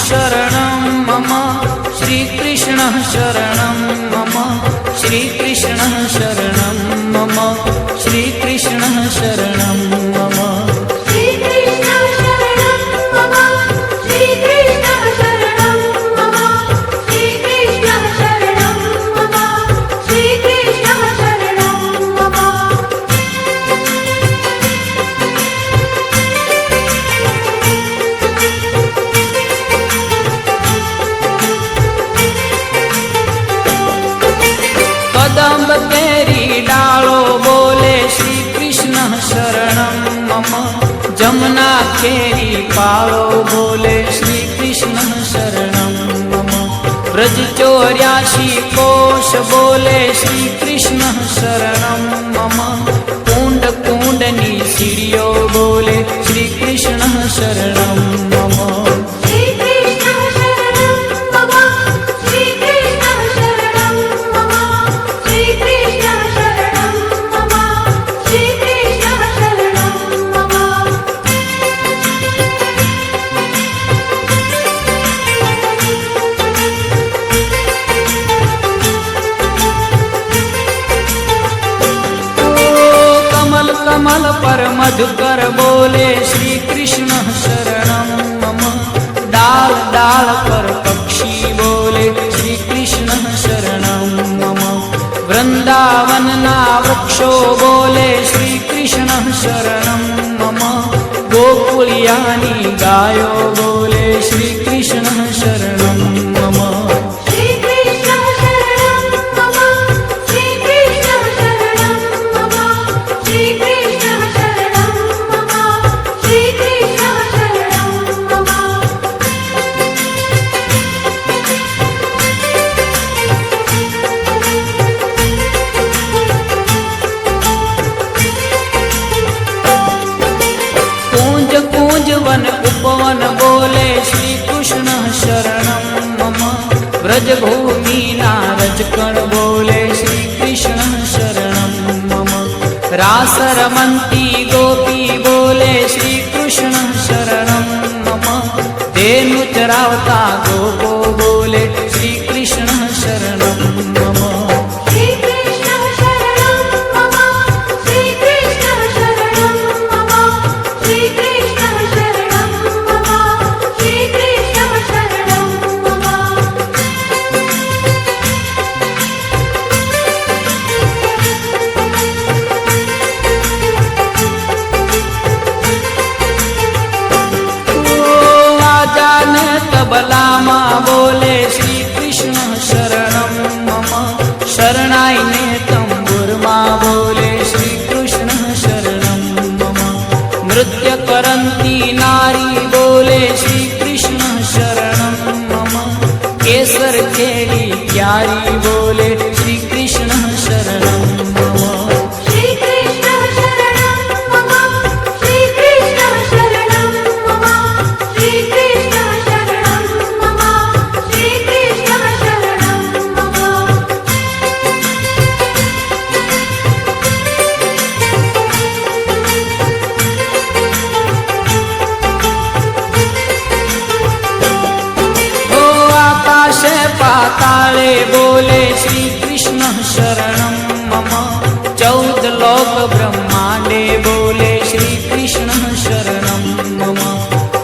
शरणं मम श्रीकृष्णः शरणं मम श्रीकृष्णः शरणं मम श्रीकृष्णः शरणं मम कदम्ब केरी डालो बोले श्री कृष्ण शरणं मम जमुना केरी पालो बोले श्री कृष्ण शरणं मम ब्रज 84 कोश बोले श्री कृष्ण शरणं मम कुंड कुंडनी सीढ़ियो बोले श्री कृष्ण शरणं मम कमल पर मधुकर बोले श्री कृष्ण शरणं मम डाल डाल पर पक्षी बोले श्री कृष्ण शरणं मम वृंदावन ना वृक्षो बोले श्री कृष्ण शरणं मम गोकुलियानी गायो बोले श्री कृष्ण शरणं मम वन उपवन बोले श्री कृष्ण शरणं मम ब्रजभूमि नारजकण बोले श्री कृष्ण शरणं मम रास रमन्ती गोपी बोले श्री कृष्ण शरणं मम धेनु चरावता गोपो बोले श्री कृष्ण शरणं मम तबलामा बोले श्री कृष्ण शरणं मम शरणाई ने तंबुरमा बोले श्री कृष्ण शरणं मम नृत्य करंती नारी बोले श्री कृष्ण शरणं मम केसर केली प्यारी बोले श्री कृष्ण शरणं मम पाताले बोले श्री कृष्ण शरणं मम 14 लोक ब्रह्मांडे बोले श्री कृष्ण शरणं मम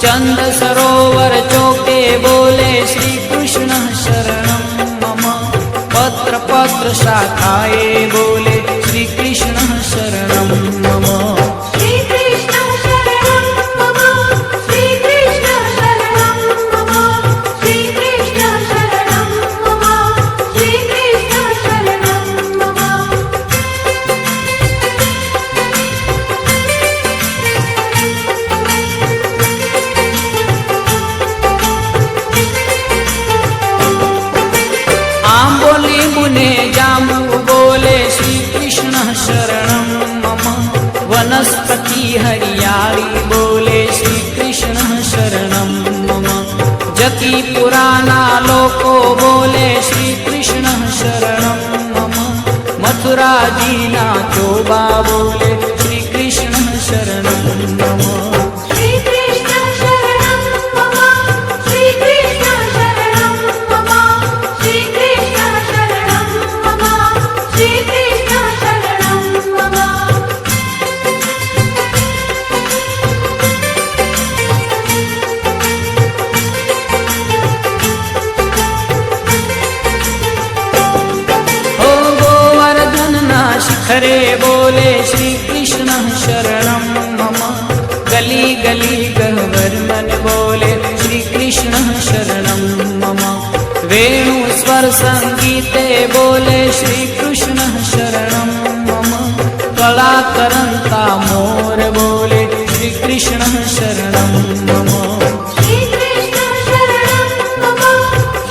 चंद सरोवर चौके बोले श्री कृष्ण शरणं मम पत्र पत्र शाखाए बोले श्री कृष्ण शरणं मम जामु बोले श्री कृष्ण शरणं मम वनस्पति हरियाली बोले श्री कृष्ण शरणं मम जकी पुराना लोको बोले श्री कृष्ण शरणं मम मथुरा दीना चोबा बोले श्री कृष्ण शरणं मम श्री कृष्ण शरणं मम श्री कृष्ण खरे बोले श्री कृष्ण शरणं मम। गली गली गह्वर मन बोले श्री कृष्ण शरणं मम। वेणु स्वर संगीते बोले श्री कृष्ण शरणं मम। कला करंता मोर बोले श्री कृष्ण शरणं मम। श्री कृष्ण शरणं मम।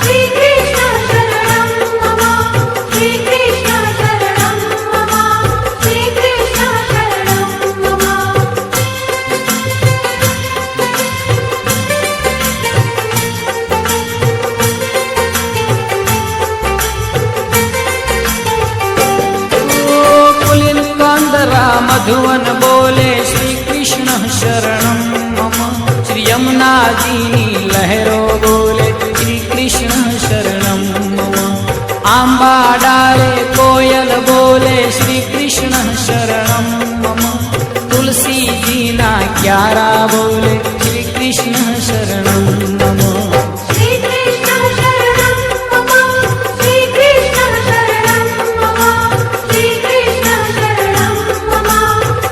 श्री कृष्ण शरणं मम। श्री कृष्ण शरणं मम। श्री कृष्ण शरणं मम। कुलिन कांदरा मधुवन बोले श्री कृष्ण शरणं मम। श्री यमुना जी लहरो बोले श्री कृष्ण शरणं मम। आंबा डाले कोयल बोले श्री कृष्ण शरणं मम। तुलसी जी ना क्यारा बोले श्री कृष्ण शरणं मम। श्री कृष्ण शरणं मम। श्री कृष्ण शरणं मम। श्री कृष्ण शरणं मम।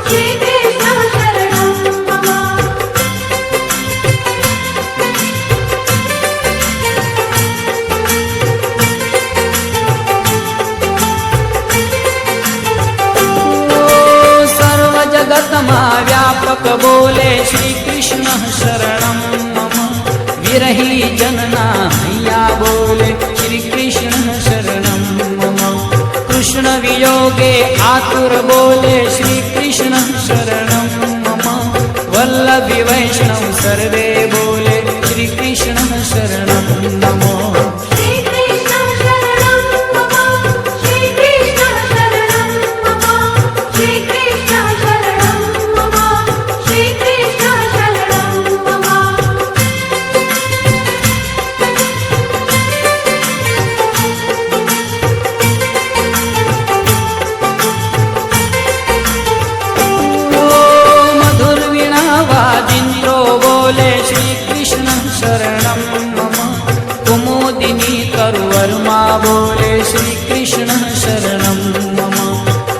श्री कृष्ण शरणं मम। सर्व जगत मा व्यापक बोले श्री कृष्ण शरणं मम। विरही जनना हैया बोले श्री कृष्ण शरणं मम। कृष्ण वियोगे आतुर बोले श्री कृष्ण शरणं मम। वल्लभी वैष्णव सर्वे बोले श्री कृष्ण शरणं मम। श्री कृष्ण शरणं मम। श्री कृष्ण शरणं मम। श्री कृष्ण शरणं मम। श्री कृष्ण शरणं मम। मधुर वीणा वादिन्द्रो बोले श्री कृष्ण शरणं मम। कुमुदिनी तरुवर्मा बोले श्री कृष्ण शरणं मम।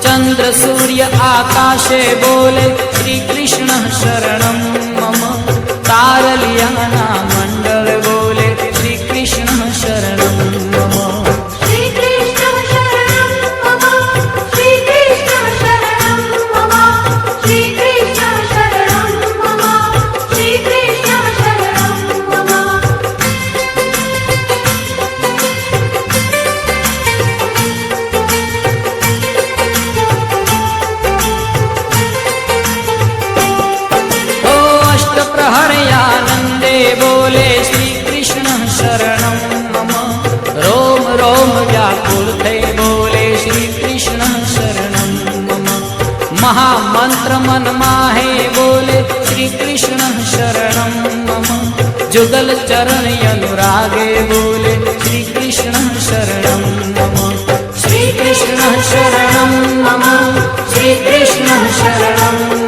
चंद्र सूर्य आकाशे बोले श्री कृष्ण शरणं मम। तारलियाना मंडल बोले श्री कृष्ण शरणं मम। श्री कृष्ण शरणं मम। श्री कृष्ण शरणं मम। श्री कृष्ण शरणं मम। श्री कृष्ण शरणं मम। ओ अष्ट प्रहरयानंदे बोले श्री कृष्ण शरणं मम। रोम रोम व्याकुल थे बोले श्री कृष्ण शरणं मम। महामंत्र मन माहे बोले श्री कृष्ण शरणं मम। जुगल चरण अनुरागे बोले श्री कृष्ण शरणं मम। श्री कृष्ण शरणं मम। श्री कृष्ण शरणं